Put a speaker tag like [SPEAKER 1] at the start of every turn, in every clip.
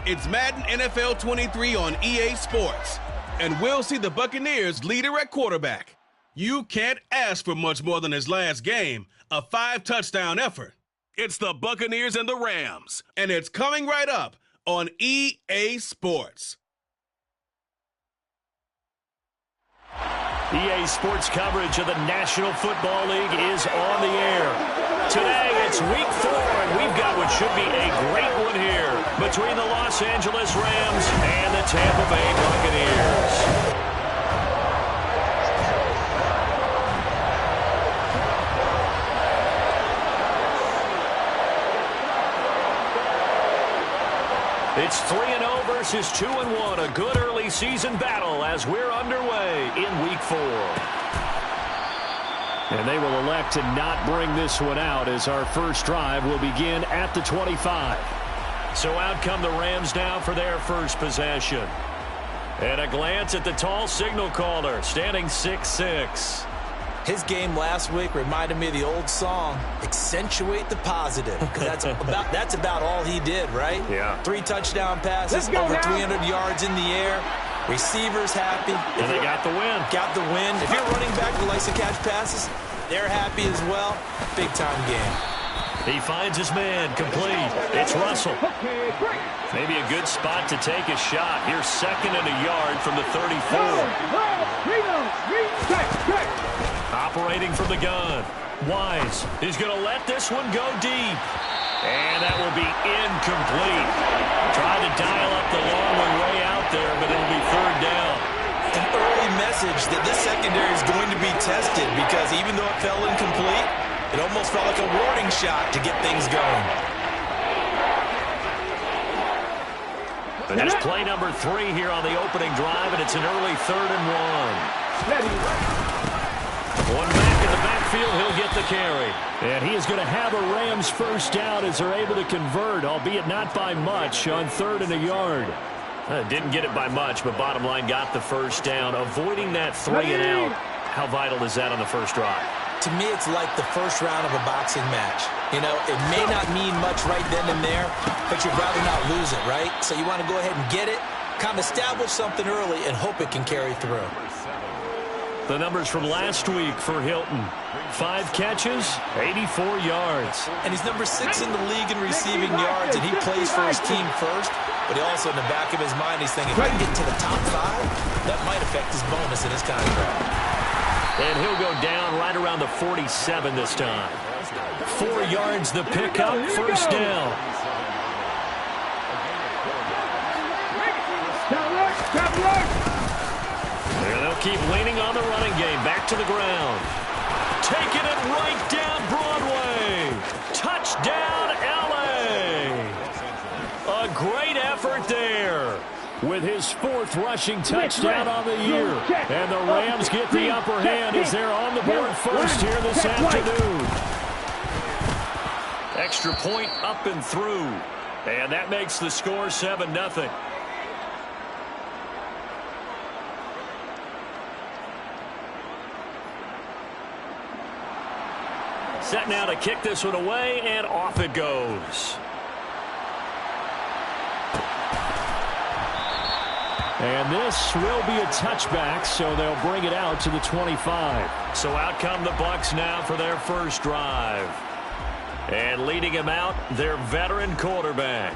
[SPEAKER 1] It's Madden NFL 23 on EA Sports, and we'll see the Buccaneers leader at quarterback. You can't ask for much more than his last game, a 5-touchdown effort. It's the Buccaneers and the Rams, and it's coming right up on EA Sports.
[SPEAKER 2] EA Sports coverage of the National Football League is on the air. Today, it's Week 4, and we've got what should be a great one here between the Los Angeles Rams and the Tampa Bay Buccaneers. It's 3-0 versus 2-1, a good early season battle as we're underway in Week 4. And they will elect to not bring this one out as our first drive will begin at the 25. So out come the Rams now for their first possession. And a glance at the tall signal caller, standing 6'6".
[SPEAKER 3] His game last week reminded me of the old song, Accentuate the Positive, because that's about all he did, right?
[SPEAKER 2] Yeah.
[SPEAKER 3] 3 touchdown passes, over 300 yards in the air, receivers happy.
[SPEAKER 2] And they got the win.
[SPEAKER 3] Got the win. If you're running back who likes to catch passes, they're happy as well. Big-time game.
[SPEAKER 2] He finds his man, complete. It's Russell. Maybe a good spot to take a shot. Here's 2nd and a yard from the 34. Operating from the gun. Wise. He's going to let this one go deep. And that will be incomplete. Trying to dial up the long one way out there, but it'll be 3rd down.
[SPEAKER 3] An early message that this secondary is going to be tested because even though it fell incomplete, it almost felt like a warning shot to get things going.
[SPEAKER 2] But there's play number 3 here on the opening drive, and it's an early 3rd and 1. One back in the backfield, he'll get the carry. And he is going to have a Rams first down as they're able to convert, albeit not by much, on 3rd and a yard. Didn't get it by much, but bottom line got the first down. Avoiding that 3 and out, how vital is that on the first drive?
[SPEAKER 3] To me, it's like the first round of a boxing match. You know, it may not mean much right then and there, but you'd rather not lose it, right? So you want to go ahead and get it, kind of establish something early, and hope it can carry through.
[SPEAKER 2] The numbers from last week for Hilton. 5 catches, 84 yards.
[SPEAKER 3] And he's number 6 in the league in receiving yards, and he plays for his team first. But he also, in the back of his mind, he's thinking, if I can get to the top 5, that might affect his bonus in his contract.
[SPEAKER 2] And he'll go down right around the 47 this time. 4 yards the pickup, first down. And they'll keep leaning on the running game. Back to the ground. Taking it right down Broadway. Touchdown, L.A. A great effort there with his 4th rushing touchdown on the year. And the Rams get the upper hand as they're on the board first here this afternoon. Extra point up and through. And that makes the score 7-0. Set now to kick this one away, and off it goes. And this will be a touchback, so they'll bring it out to the 25. So out come the Bucs now for their first drive. And leading him out, their veteran quarterback.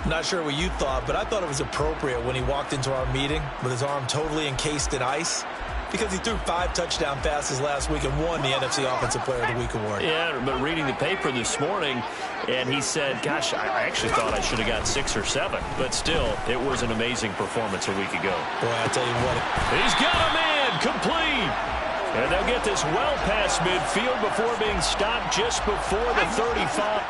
[SPEAKER 3] Not sure what you thought, but I thought it was appropriate when he walked into our meeting with his arm totally encased in ice, because he threw 5 touchdown passes last week and won the NFC Offensive Player of the Week award.
[SPEAKER 2] Yeah, but reading the paper this morning, and he said, gosh, I actually thought I should have got 6 or 7. But still, it was an amazing performance a week ago.
[SPEAKER 3] Boy, I tell you what.
[SPEAKER 2] He's got a man, complete. And they'll get this well past midfield before being stopped just before the 35.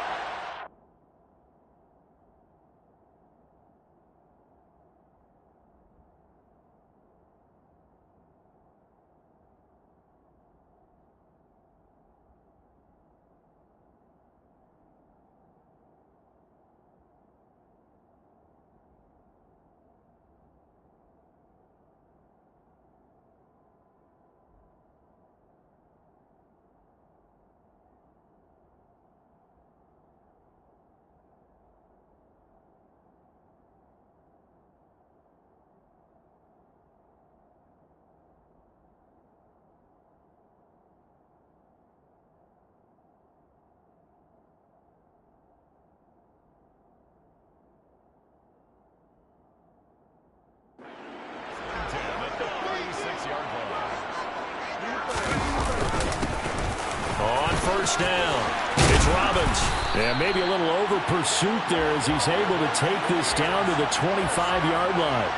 [SPEAKER 2] first down. It's Robbins.
[SPEAKER 4] Yeah, maybe a little over pursuit there as he's able to take this down to the 25-yard line.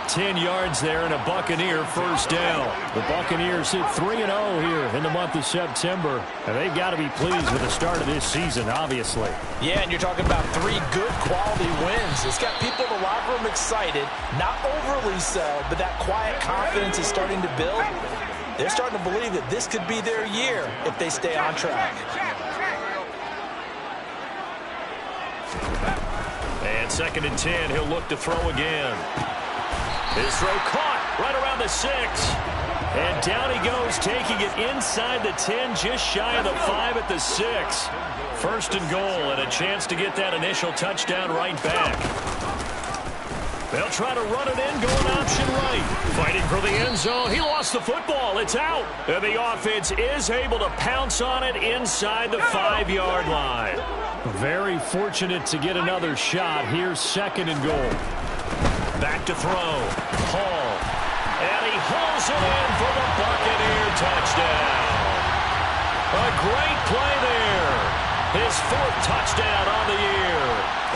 [SPEAKER 2] 10 yards there and a Buccaneer first down.
[SPEAKER 4] The Buccaneers sit 3-0 here in the month of September, and they've got to be pleased with the start of this season, obviously.
[SPEAKER 3] Yeah, and you're talking about 3 good quality wins. It's got people in the locker room excited, not overly so, but that quiet confidence is starting to build. They're starting to believe that this could be their year if they stay on track.
[SPEAKER 2] And 2nd and 10, he'll look to throw again. His throw caught right around the 6. And down he goes, taking it inside the 10, just shy of the 5 at the 6. 1st and goal, and a chance to get that initial touchdown right back. They'll try to run it in, going option right. Fighting for the end zone. He lost the football. It's out. And the offense is able to pounce on it inside the 5-yard line.
[SPEAKER 4] Very fortunate to get another shot. Here's 2nd and goal.
[SPEAKER 2] Back to throw. Hall. And he hauls it in for the Buccaneer touchdown. A great play there. His 4th touchdown on the year.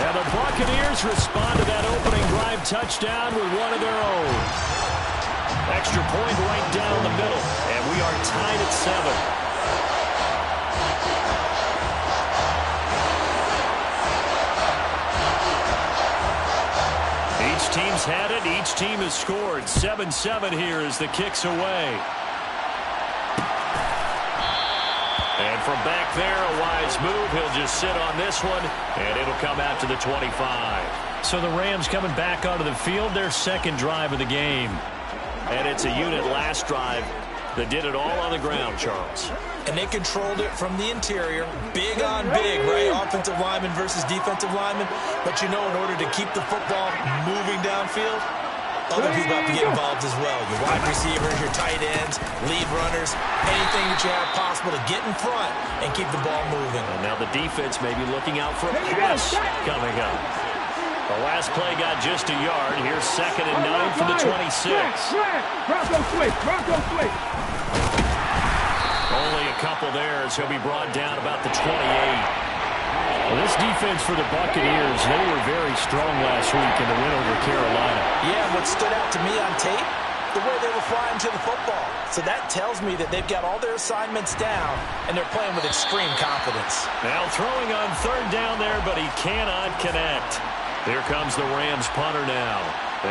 [SPEAKER 4] And the Buccaneers respond to that opening drive touchdown with one of their own.
[SPEAKER 2] Extra point right down the middle. And we are tied at 7. Each team's had it. Each team has scored. 7-7 here as the kick's away. And from back there, a wise move. He'll just sit on this one, and it'll come out to the 25.
[SPEAKER 4] So the Rams coming back onto the field, their 2nd drive of the game.
[SPEAKER 2] And it's a unit last drive that did it all on the ground, Charles.
[SPEAKER 3] And they controlled it from the interior. Big on big, right? Offensive lineman versus defensive lineman. But you know, in order to keep the football moving downfield, other people have to get involved as well. Your wide receivers, your tight ends, lead runners, anything that you have possible to get in front and keep the ball moving.
[SPEAKER 2] And now the defense may be looking out for a pass coming up. The last play got just a yard. Here's 2nd and 9 for the 26.
[SPEAKER 5] Bronco switch.
[SPEAKER 2] Only a couple there as he'll be brought down about the 28.
[SPEAKER 4] Well, this defense for the Buccaneers, they were very strong last week in the win over Carolina.
[SPEAKER 3] Yeah, what stood out to me on tape, the way they were flying to the football. So that tells me that they've got all their assignments down, and they're playing with extreme confidence.
[SPEAKER 2] Now throwing on 3rd down there, but he cannot connect. Here comes the Rams punter now,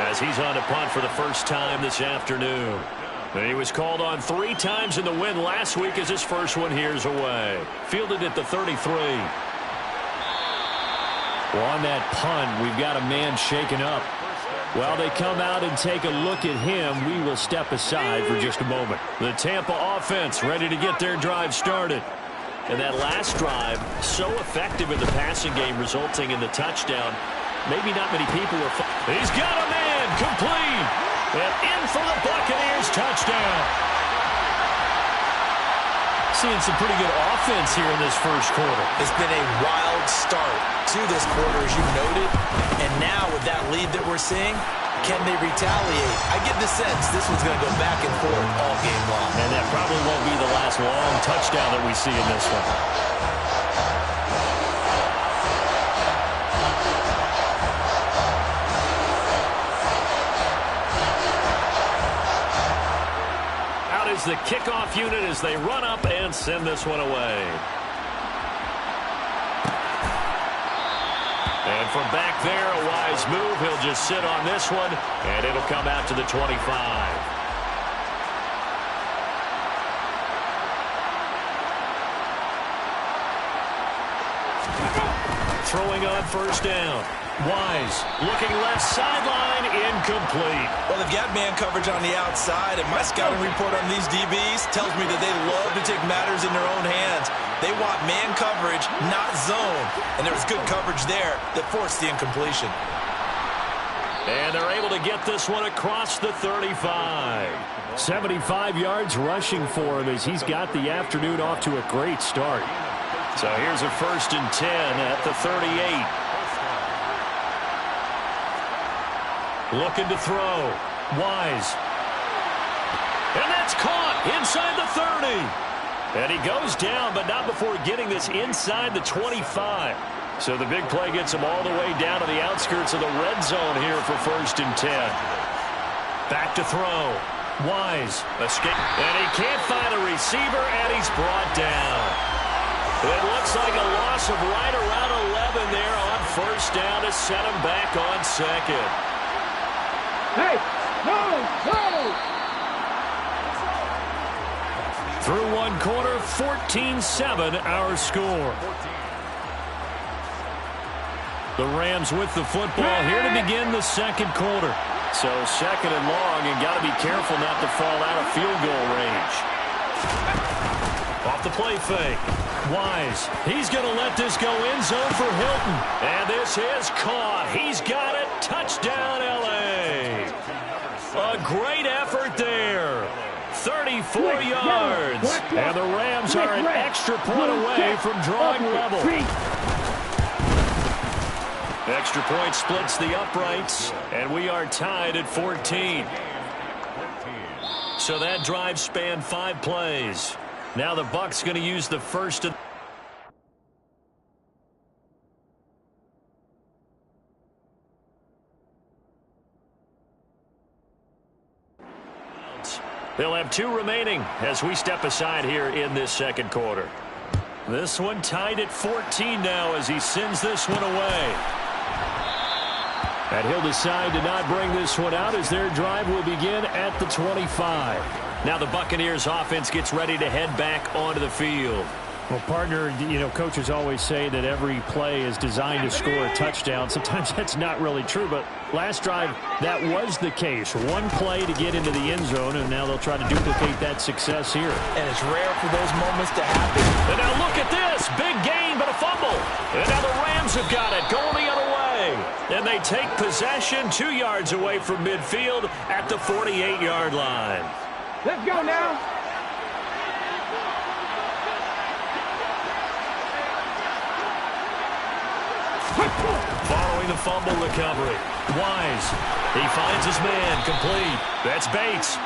[SPEAKER 2] as he's on to punt for the first time this afternoon. And he was called on 3 times in the win last week as his first one here's away. Fielded at the 33.
[SPEAKER 4] Well, on that punt, we've got a man shaken up. While they come out and take a look at him, we will step aside for just a moment.
[SPEAKER 2] The Tampa offense ready to get their drive started. And that last drive, so effective in the passing game, resulting in the touchdown. Maybe not many people were... He's got a man, complete. And in for the Buccaneers touchdown.
[SPEAKER 4] Seeing some pretty good offense here in this first quarter.
[SPEAKER 3] It's been a wild start to this quarter, as you noted. And now with that lead that we're seeing, can they retaliate? I get the sense this one's going to go back and forth all game long.
[SPEAKER 4] And that probably won't be the last long touchdown that we see in this one.
[SPEAKER 2] Is the kickoff unit as they run up and send this one away. And from back there, a wise move. He'll just sit on this one, and it'll come out to the 25. Throwing on 1st down. Wise, looking left sideline, incomplete.
[SPEAKER 3] Well, they've got man coverage on the outside, and my scouting report on these DBs tells me that they love to take matters in their own hands. They want man coverage, not zone. And there was good coverage there that forced the incompletion.
[SPEAKER 2] And they're able to get this one across the 35.
[SPEAKER 4] 75 yards rushing for him as he's got the afternoon off to a great start.
[SPEAKER 2] So here's a 1st and 10 at the 38. Looking to throw. Wise. And that's caught inside the 30.
[SPEAKER 4] And he goes down, but not before getting this inside the 25. So the big play gets him all the way down to the outskirts of the red zone here for 1st and 10. Back to throw. Wise. Escape. And he can't find a receiver, and he's brought down. It looks like a loss of right around 11 there on 1st down to set him back on 2nd.
[SPEAKER 5] Hey, no.
[SPEAKER 4] Through 1 quarter, 14-7 our score. The Rams with the football here to begin the 2nd quarter. So 2nd and long, and got to be careful not to fall out of field goal range. Off the play fake. Wise. He's going to let this go end zone for Hilton. And this is caught. He's got it. Touchdown, L.A. A great effort there. 34 yards. And the Rams are an extra point away from drawing level. Extra point splits the uprights, and we are tied at 14. So that drive spanned 5 plays. Now the Bucs going to use the first of They'll have 2 remaining as we step aside here in this 2nd quarter. This one tied at 14 now as he sends this one away. And he'll decide to not bring this one out as their drive will begin at the 25. Now the Buccaneers offense gets ready to head back onto the field.
[SPEAKER 6] Well, partner, you know, coaches always say that every play is designed to score a touchdown. Sometimes that's not really true, but last drive, that was the case. 1 play to get into the end zone, and now they'll try to duplicate that success here.
[SPEAKER 3] And it's rare for those moments to happen.
[SPEAKER 4] And now look at this. Big gain, but a fumble. And now the Rams have got it, going the other way. And they take possession 2 yards away from midfield at the 48-yard line.
[SPEAKER 5] Let's go now.
[SPEAKER 4] Following the fumble recovery. Wise. He finds his man. Complete. That's Bates.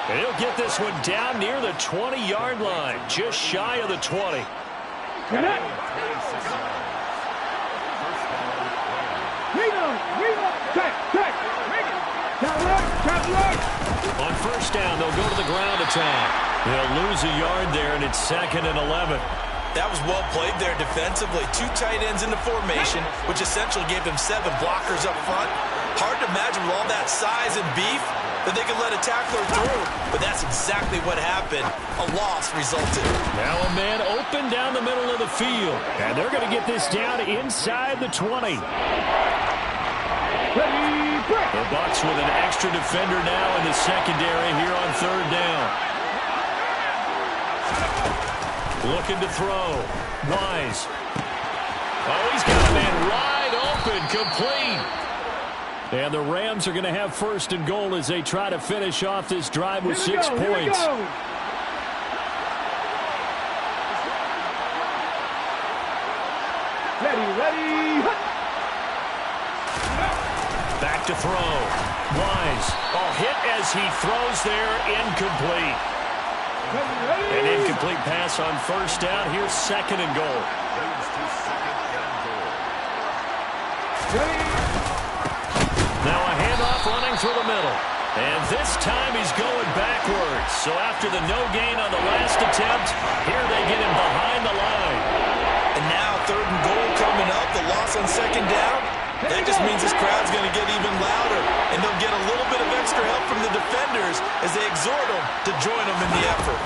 [SPEAKER 4] And he'll get this one down near the 20-yard line. Just shy of the 20. On 1st down, they'll go to the ground attack. They'll lose a yard there, and it's 2nd and 11.
[SPEAKER 3] That was well played there defensively. 2 tight ends in the formation, which essentially gave them 7 blockers up front. Hard to imagine with all that size and beef that they could let a tackler through. But that's exactly what happened. A loss resulted.
[SPEAKER 4] Now a man open down the middle of the field. And they're going to get this down inside the 20. The Bucs with an extra defender now in the secondary here on 3rd down. Looking to throw. Wise. Oh, he's got a man wide open. Complete. And the Rams are going to have 1st and goal as they try to finish off this drive with 6 points.
[SPEAKER 5] Ready.
[SPEAKER 4] Back to throw. Wise. Oh, hit as he throws there. Incomplete. An incomplete pass on 1st down. Here's 2nd and goal. Now a handoff running through the middle. And this time he's going backwards. So after the no gain on the last attempt, here they get him behind the line.
[SPEAKER 3] And now 3rd and goal coming up. The loss on 2nd down. That just means this crowd's going to get even louder. And they'll get a little bit of extra help from the defenders as they exhort them to join them in the effort.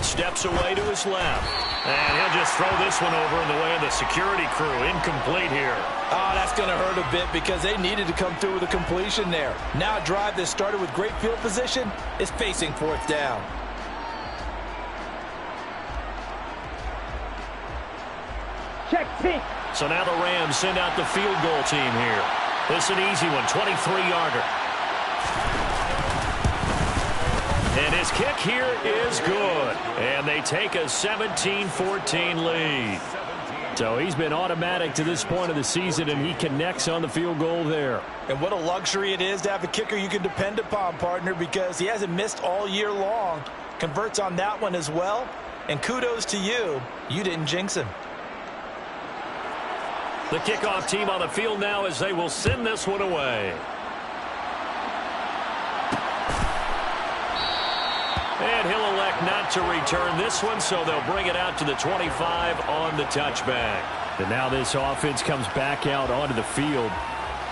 [SPEAKER 4] Steps away to his left. And he'll just throw this one over in the way of the security crew. Incomplete here.
[SPEAKER 3] Oh, that's going to hurt a bit because they needed to come through with a completion there. Now a drive that started with great field position is facing 4th down.
[SPEAKER 5] Check pink.
[SPEAKER 4] So now the Rams send out the field goal team here. This is an easy one, 23-yarder. And his kick here is good. And they take a 17-14 lead. So he's been automatic to this point of the season, and he connects on the field goal there.
[SPEAKER 3] And what a luxury it is to have a kicker you can depend upon, partner, because he hasn't missed all year long. converts on that one as well. And kudos to you. You didn't jinx him.
[SPEAKER 2] The kickoff team on the field now as they will send this one away. And he'll elect not to return this one, so they'll bring it out to the 25 on the touchback.
[SPEAKER 6] And now this offense comes back out onto the field.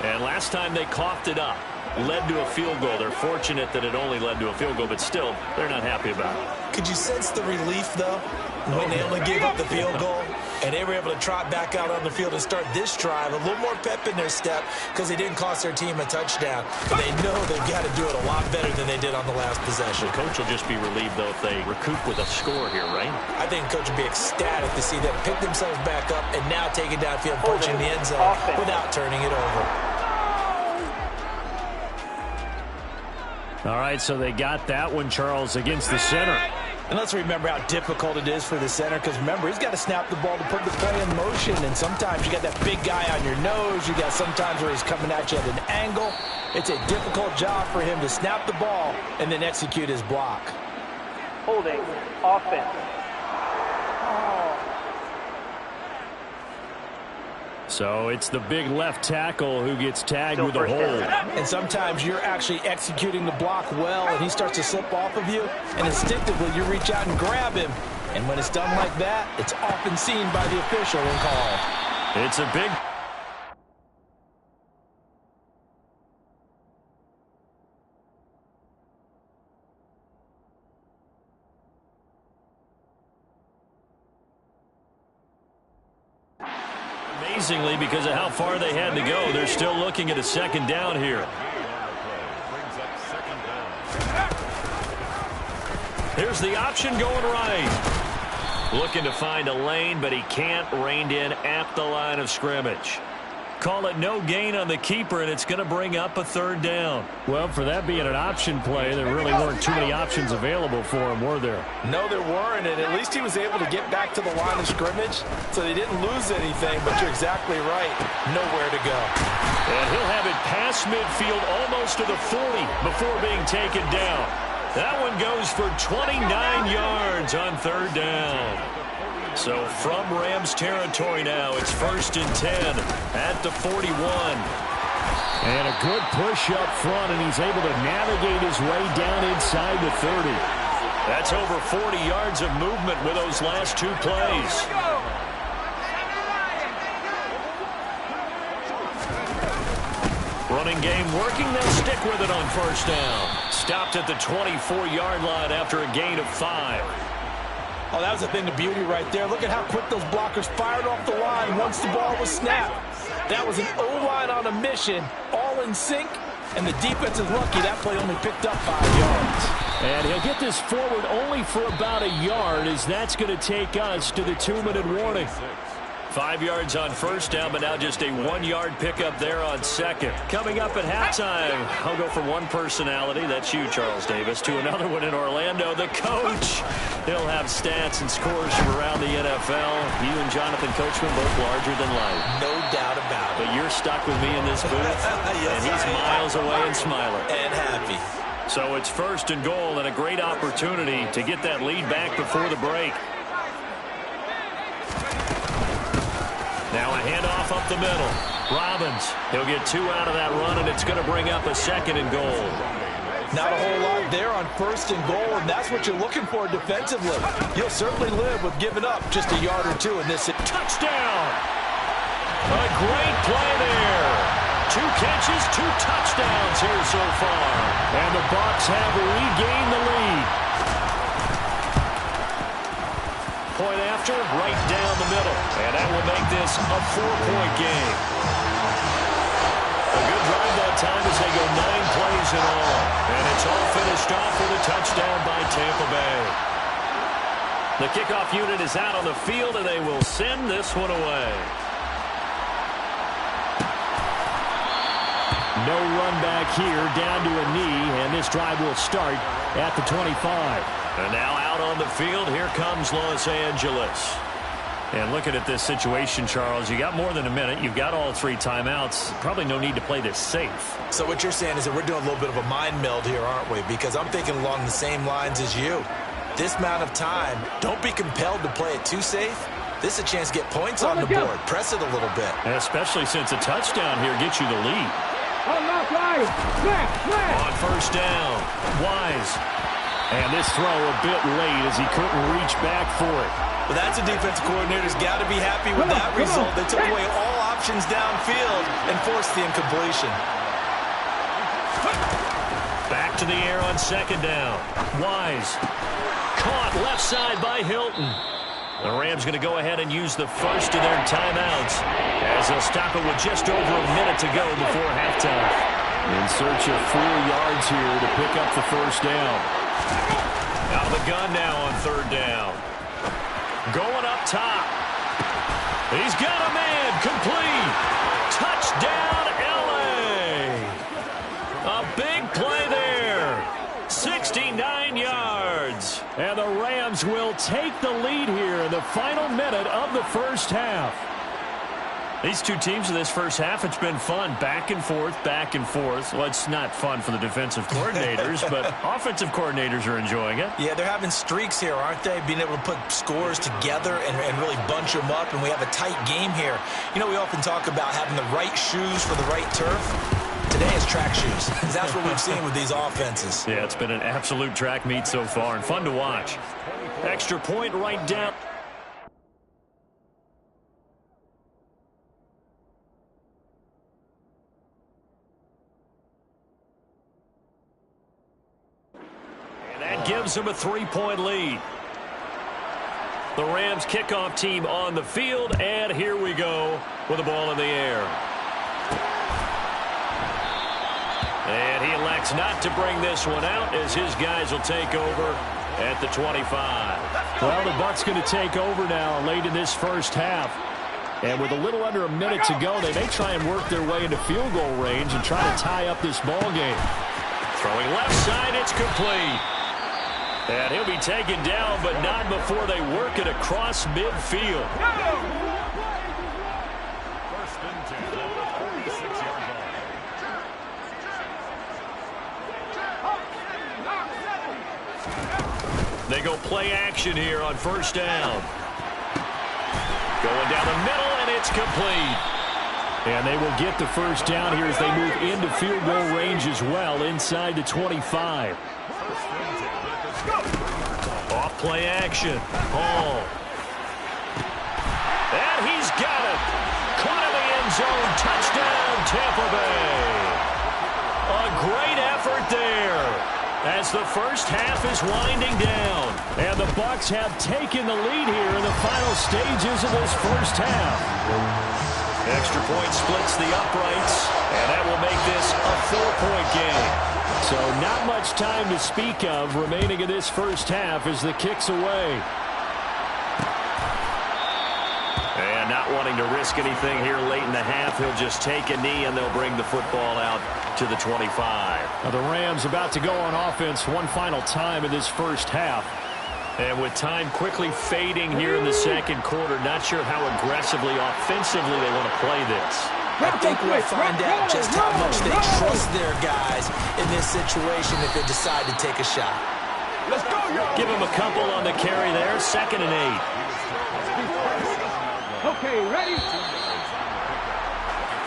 [SPEAKER 2] And last time they coughed it up, led to a field goal. They're fortunate that it only led to a field goal, but still, they're not happy about it.
[SPEAKER 3] Could you sense the relief, though, when they only gave up the field goal? And they were able to trot back out on the field and start this drive. A little more pep in their step because they didn't cost their team a touchdown. But they know they've got to do it a lot better than they did on the last possession.
[SPEAKER 2] The coach will just be relieved, though, if they recoup with a score here, right?
[SPEAKER 3] I think the coach will be ecstatic to see them pick themselves back up and now take it downfield, punching the end zone without turning it over.
[SPEAKER 6] All right, so they got that one, Charles, against the center.
[SPEAKER 3] And let's remember how difficult it is for the center, because remember, he's got to snap the ball to put the play in motion, and sometimes you got that big guy on your nose. You got sometimes where he's coming at you at an angle. It's a difficult job for him to snap the ball and then execute his block.
[SPEAKER 5] Holding. Offense.
[SPEAKER 6] So it's the big left tackle who gets tagged with a hold.
[SPEAKER 3] And sometimes you're actually executing the block well, and he starts to slip off of you, and instinctively you reach out and grab him. And when it's done like that, it's often seen by the official and called.
[SPEAKER 6] It's a big... Amazingly, because of how far they had to go, they're still looking at a second down here.
[SPEAKER 2] Here's the option going right. Looking to find a lane, but he can't. Reined in at the line of scrimmage.
[SPEAKER 6] Call it no gain on the keeper, and it's going to bring up a third down. Well, for that being an option play, there really weren't too many options available for him, were there?
[SPEAKER 3] No, there weren't, and at least he was able to get back to the line of scrimmage, so they didn't lose anything, but you're exactly right. Nowhere to go.
[SPEAKER 2] And he'll have it past midfield, almost to the 40, before being taken down. That one goes for 29 yards on third down. So from Rams territory now, it's 1st and 10 at the 41.
[SPEAKER 6] And a good push up front, and he's able to navigate his way down inside the 30.
[SPEAKER 2] That's over 40 yards of movement with those last two plays. Running game working, they'll stick with it on first down. Stopped at the 24-yard line after a gain of 5.
[SPEAKER 3] Oh, that was a thing of beauty right there. Look at how quick those blockers fired off the line once the ball was snapped. That was an O-line on a mission, all in sync, and the defense is lucky that play only picked up 5 yards.
[SPEAKER 6] And he'll get this forward only for about a yard, as that's going to take us to the 2-minute warning.
[SPEAKER 2] 5 yards on first down, but now just a 1-yard pickup there on second. Coming up at halftime, I'll go from one personality, that's you, Charles Davis, to another one in Orlando, the coach. He'll have stats and scores from around the NFL. You and Jonathan Coachman both larger than life.
[SPEAKER 3] No doubt about it.
[SPEAKER 2] But you're stuck with me in this booth,
[SPEAKER 3] Yes,
[SPEAKER 2] and he's miles away and smiling.
[SPEAKER 3] And happy.
[SPEAKER 2] So it's 1st and goal, and a great opportunity to get that lead back before the break. Now a handoff up the middle. Robbins, he'll get 2 out of that run, and it's going to bring up a 2nd and goal.
[SPEAKER 3] Not a whole lot there on 1st and goal, and that's what you're looking for defensively. You'll certainly live with giving up just a yard or 2 in this.
[SPEAKER 2] Touchdown! A great play there. 2 catches, 2 touchdowns here so far.
[SPEAKER 6] And the Bucs have regained the lead.
[SPEAKER 2] Point after, right down the middle. And that will make this a 4-point game. A good drive that time as they go 9 plays in all. And it's all finished off with a touchdown by Tampa Bay. The kickoff unit is out on the field, and they will send this one away.
[SPEAKER 6] No run back here, down to a knee, and this drive will start at the 25.
[SPEAKER 2] And now out on the field, here comes Los Angeles.
[SPEAKER 6] And looking at this situation, Charles, you got more than a minute. You've got all 3 timeouts. Probably no need to play this safe.
[SPEAKER 3] So what you're saying is that we're doing a little bit of a mind meld here, aren't we? Because I'm thinking along the same lines as you. this amount of time, don't be compelled to play it too safe. This is a chance to get points on the board. Press it a little bit.
[SPEAKER 4] And especially since a touchdown here gets you the lead. On first down, Wise. And this throw a bit late as he couldn't reach back for it.
[SPEAKER 3] But that's a defensive coordinator's got to be happy with that result. They took away all options downfield and forced the incompletion.
[SPEAKER 4] Back to the air on second down. Wise. Caught left side by Hilton. The Rams going to go ahead and use the first of their timeouts as they'll stop it with just over a minute to go before halftime.
[SPEAKER 6] In search of 4 yards here to pick up the first down.
[SPEAKER 4] Out of the gun now on third down. Going up top. He's got a man. Complete. Touchdown, L.A. A big play there. 69 yards. And the Rams will take the lead here in the final minute of the first half. These two teams in this first half, it's been fun. Back and forth, back and forth. Well, it's not fun for the defensive coordinators, but offensive coordinators are enjoying it.
[SPEAKER 3] Yeah, they're having streaks here, aren't they? Being able to put scores together and really bunch them up, and we have a tight game here. You know, we often talk about having the right shoes for the right turf. Today is track shoes. That's what we've seen with these offenses.
[SPEAKER 4] Yeah, it's been an absolute track meet so far and fun to watch. Extra point right down. And that gives them a 3-point lead. The Rams kickoff team on the field, and here we go with the ball in the air. And he elects not to bring this one out as his guys will take over at the 25.
[SPEAKER 6] Well, the Bucs going to take over now late in this first half. And with a little under a minute to go, they may try and work their way into field goal range and try to tie up this ball game.
[SPEAKER 4] Throwing left side, it's complete. And he'll be taken down, but not before they work it across midfield. They go play action here on first down. Going down the middle, and it's complete.
[SPEAKER 6] And they will get the first down here as they move into field goal range as well, inside the 25.
[SPEAKER 4] Off play action. Hall. And he's got it. Caught in the end zone. Touchdown, Tampa Bay. A great effort there as the first half is winding down.
[SPEAKER 6] And the Bucs have taken the lead here in the final stages of this first half.
[SPEAKER 4] Extra point splits the uprights, and that will make this a 4-point game.
[SPEAKER 6] So not much time to speak of remaining in this first half as the kick's away.
[SPEAKER 4] And not wanting to risk anything here late in the half, he'll just take a knee and they'll bring the football out to the 25.
[SPEAKER 6] Now the Rams about to go on offense one final time in this first half.
[SPEAKER 4] And with time quickly fading here in the second quarter, not sure how aggressively, offensively they want to play this.
[SPEAKER 3] I think we'll find out just how much they trust their guys in this situation if they decide to take a shot.
[SPEAKER 4] Let's go, yo! Give them a couple on the carry there, 2nd and 8.
[SPEAKER 5] Okay, ready?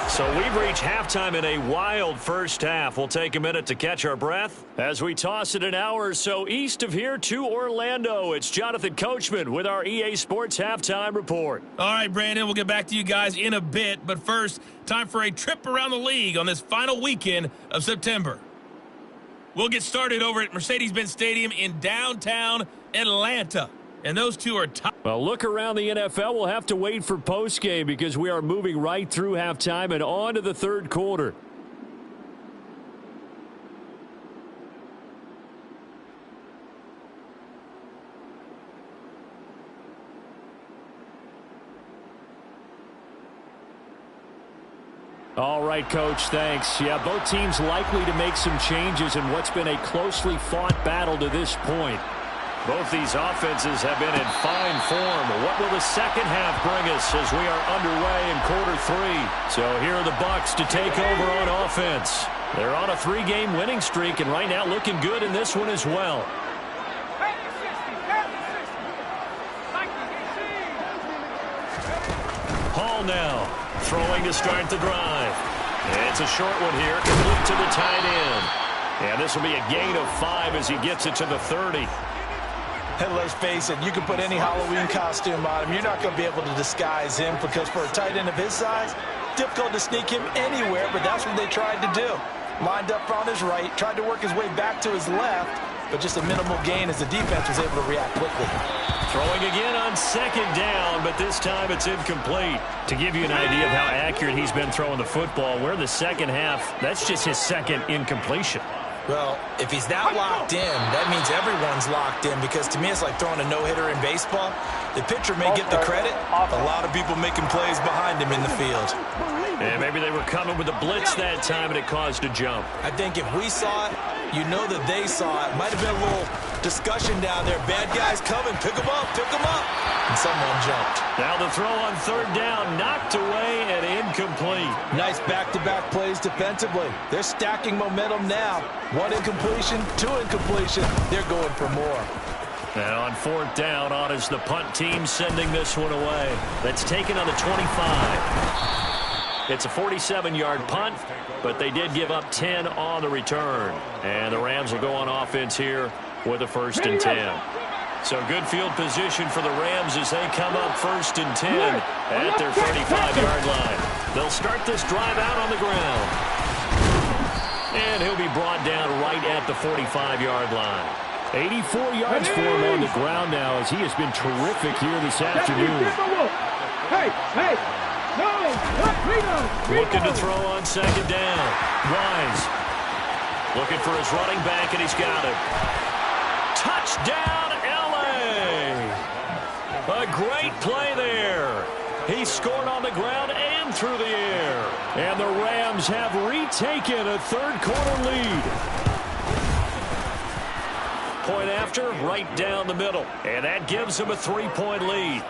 [SPEAKER 4] So we've reached halftime in a wild first half. We'll take a minute to catch our breath as we toss it an hour or so east of here to Orlando. It's Jonathan Coachman with our EA Sports Halftime Report.
[SPEAKER 7] All right, Brandon, we'll get back to you guys in a bit. But first, time for a trip around the league on this final weekend of September. We'll get started over at Mercedes-Benz Stadium in downtown Atlanta. And those two are top.
[SPEAKER 6] Well, look around the NFL. We'll have to wait for postgame because we are moving right through halftime and on to the third quarter. All right, Coach, thanks. Yeah, both teams likely to make some changes in what's been a closely fought battle to this point.
[SPEAKER 4] Both these offenses have been in fine form. What will the second half bring us as we are underway in quarter 3? So here are the Bucs to take over on offense. They're on a 3-game winning streak and right now looking good in this one as well. down now. Throwing to start the drive. It's a short one here, complete to the tight end. And this will be a gain of 5 as he gets it to the 30.
[SPEAKER 3] And let's face it, you can put any Halloween costume on him. You're not going to be able to disguise him because for a tight end of his size, difficult to sneak him anywhere, but that's what they tried to do. Lined up on his right, tried to work his way back to his left, but just a minimal gain as the defense was able to react quickly.
[SPEAKER 4] Throwing again on second down, but this time it's incomplete. To give you an idea of how accurate he's been throwing the football, we're in the second half. That's just his second incompletion.
[SPEAKER 3] Well, if he's that locked in, that means everyone's locked in because to me it's like throwing a no-hitter in baseball. The pitcher may get the credit. A lot of people making plays behind him in the field.
[SPEAKER 4] And maybe they were coming with a blitz that time and it caused a jump.
[SPEAKER 3] I think if we saw it, you know that they saw it. Might have been a little discussion down there. Bad guys coming. Pick them up. Pick them up. And someone jumped.
[SPEAKER 4] Now the throw on third down, knocked away and incomplete.
[SPEAKER 3] Nice back-to-back plays defensively. They're stacking momentum now. 1 incompletion, 2 incompletion. They're going for more.
[SPEAKER 4] And on fourth down, on is the punt team sending this one away. That's taken on the 25. It's a 47-yard punt, but they did give up 10 on the return. And the Rams will go on offense here with a 1st and 10. So good field position for the Rams as they come up 1st and 10 at their 35-yard line. They'll start this drive out on the ground. And he'll be brought down right at the 45-yard line.
[SPEAKER 6] 84 yards for him on the ground now as he has been terrific here this afternoon.
[SPEAKER 4] Looking to throw on second down. Wise. Looking for his running back, and he's got it. Touchdown, L.A. A great play there. He scored on the ground and through the air. And the Rams have retaken a third-quarter lead. Point after, right down the middle. And that gives him a 3-point lead.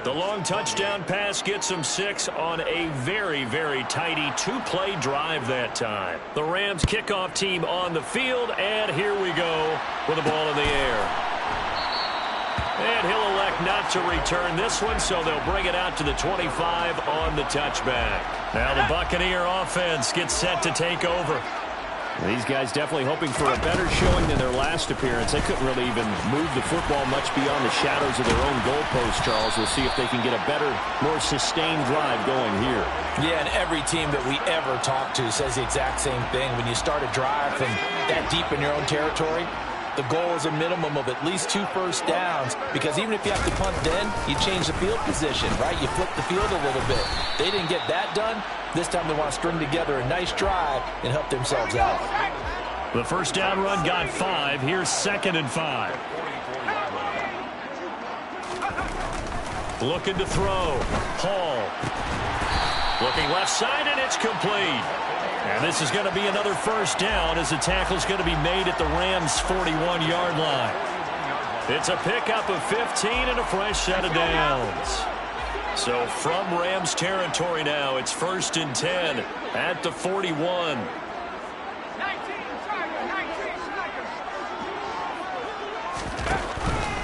[SPEAKER 4] The long touchdown pass gets him 6 on a very, very tidy 2-play drive that time. The Rams kickoff team on the field, and here we go with the ball in the air. And he'll elect not to return this one, so they'll bring it out to the 25 on the touchback. Now the Buccaneer offense gets set to take over.
[SPEAKER 6] These guys definitely hoping for a better showing than their last appearance. They couldn't really even move the football much beyond the shadows of their own goalpost, Charles. We'll see if they can get a better, more sustained drive going here.
[SPEAKER 3] Yeah, and every team that we ever talk to says the exact same thing. When you start a drive from that deep in your own territory, the goal is a minimum of at least 2 first downs because even if you have to punt then, you change the field position, right? You flip the field a little bit. They didn't get that done. This time they want to string together a nice drive and help themselves out.
[SPEAKER 4] The first down run got 5. Here's 2nd and 5. Looking to throw. Hall. Looking left side, and it's complete. And this is going to be another first down as the tackle's going to be made at the Rams' 41-yard line. It's a pickup of 15 and a fresh set of downs. So from Rams territory now, it's 1st and 10 at the 41.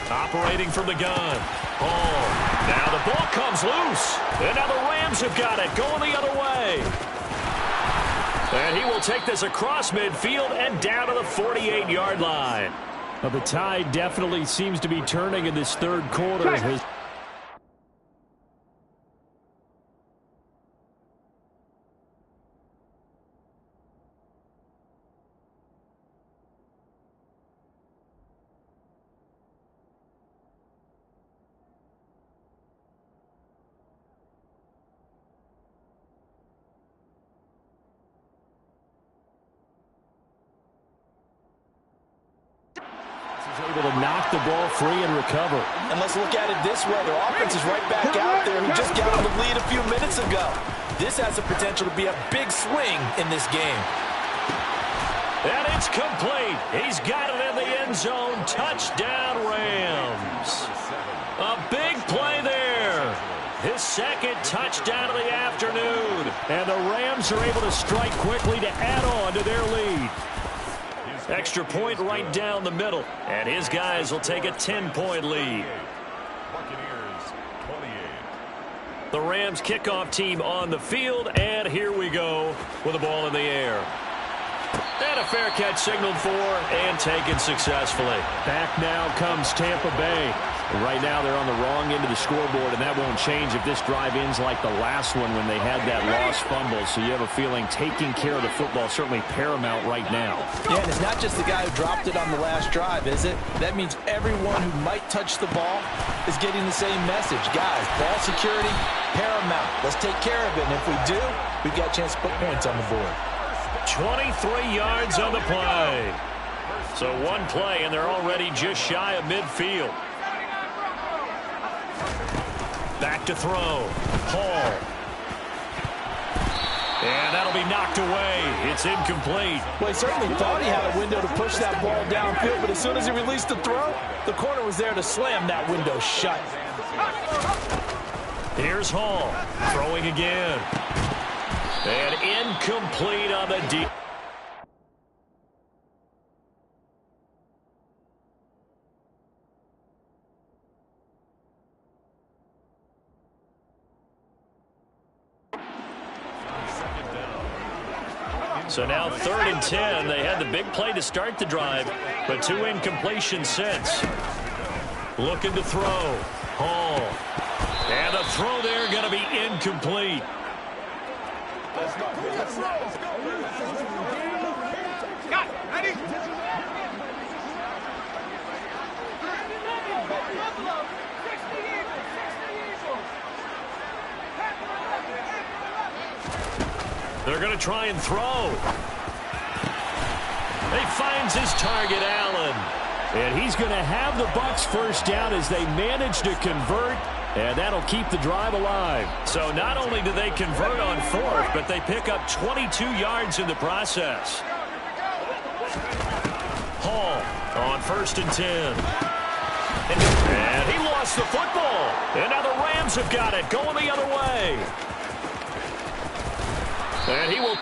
[SPEAKER 4] Operating from the gun. Hall. Now the ball comes loose. And now the Rams have got it going the other way. And he will take this across midfield and down to the 48-yard line.
[SPEAKER 6] Well, the tide definitely seems to be turning in this third quarter. Able to knock the ball free and recover.
[SPEAKER 3] And let's look at it this way. Their offense is right back out there who just got on the lead a few minutes ago. This has the potential to be a big swing in this game.
[SPEAKER 4] And it's complete. He's got it in the end zone. Touchdown, Rams. A big play there. His 2nd touchdown of the afternoon.
[SPEAKER 6] And the Rams are able to strike quickly to add on to their lead.
[SPEAKER 4] Extra point right down the middle. And his guys will take a 10-point lead. The Rams kickoff team on the field, and here we go with the ball in the air. And a fair catch signaled for and taken successfully.
[SPEAKER 6] Back now comes Tampa Bay. Right now they're on the wrong end of the scoreboard, and that won't change if this drive ends like the last one when they had that lost fumble. So you have a feeling taking care of the football is certainly paramount right now.
[SPEAKER 3] Yeah, and it's not just the guy who dropped it on the last drive, is it? That means everyone who might touch the ball is getting the same message. Guys, ball security, paramount. Let's take care of it, and if we do, we've got a chance to put points on the board.
[SPEAKER 4] 23 yards on the play. So one play, and they're already just shy of midfield. Back to throw. Hall. And that'll be knocked away. It's incomplete.
[SPEAKER 3] Well, he certainly thought he had a window to push that ball downfield, but as soon as he released the throw, the corner was there to slam that window shut.
[SPEAKER 4] Here's Hall. Throwing again. And incomplete on the deep. So now 3rd and 10. They had the big play to start the drive, but 2 incompletions since. Looking to throw. Hall. And the throw there going to be incomplete.
[SPEAKER 8] Let's go. Got it. Ready?
[SPEAKER 4] They're going to try and throw. He finds his target, Allen.
[SPEAKER 6] And he's going to have the Bucs first down as they manage to convert, and that'll keep the drive alive.
[SPEAKER 4] So not only do they convert on 4th, but they pick up 22 yards in the process. Hall on 1st and 10. And he lost the football. And now the Rams have got it, going the other way. And he will...